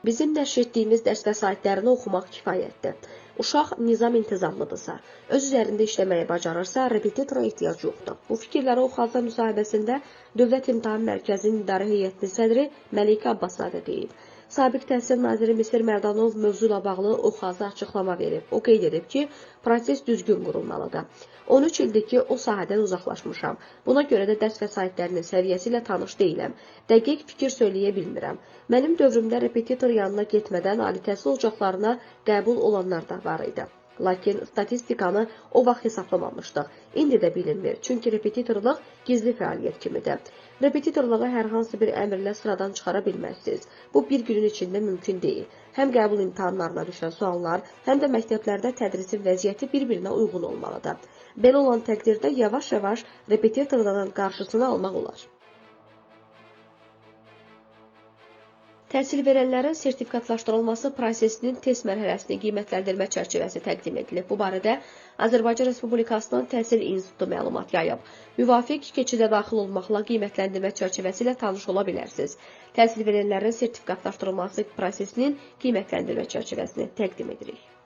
Bizim nəşr etdiyimiz dərs vəsaitlərini oxumaq kifayətdir. Uşaq nizam-intizamlıdırsa, öz üzərində işləməyi bacarırsa, repetitora ehtiyac yoxdur. Bu fikirləri Oxalca müsahibəsində Dövlət İmtahan Mərkəzinin İdarə Heyətinin sədri Məlikə Abbaszadə deyib. Sabiq Təhsil naziri Misir Mərdanov mövzu ilə bağlı Oxalca açıqlama verib. O qeyd edib ki, proses düzgün qurulmalıdır. 13 ildir ki, o sahədən uzaqlaşmışam. Buna görə də dərs vəsaitlərinin səviyyəsi ilə tanış deyiləm. Dəqiq fikir söyləyə bilmirəm. Mənim dövrümdə repetitor yanına getmədən ali təhsil ocaqlarına qəbul olanlar da var idi. Lakin statistikanı o vaxt hesablamamışdıq. İndi də bilinmir, çünki repetitorluq gizli fəaliyyət kimidir. Repetitorluğu hər hansı bir əmrlə sıradan çıxara bilməzsiniz. Bu bir günün içində mümkün deyil. Həm qəbul imtahanlarına düşən suallar, həm də məktəblərdə tədrisin vəziyyəti bir-birinə uyğun olmalıdır. Belə olan təqdirdə yavaş-yavaş repetitorların qarşısını almaq olar. Təhsil verənlərin sertifikatlaşdırılması prosesinin test mərhələsinin qiymətləndirmə çərçivəsi təqdim edilib. Bu barədə Azərbaycan Respublikasının Təhsil İnstitutu məlumat yayıb. Müvafiq keçidə daxil olmaqla qiymətləndirmə çərçivəsi ilə tanış ola bilərsiniz. Təhsil verənlərin sertifikatlaşdırılması prosesinin qiymətləndirmə çərçivəsini təqdim edirik.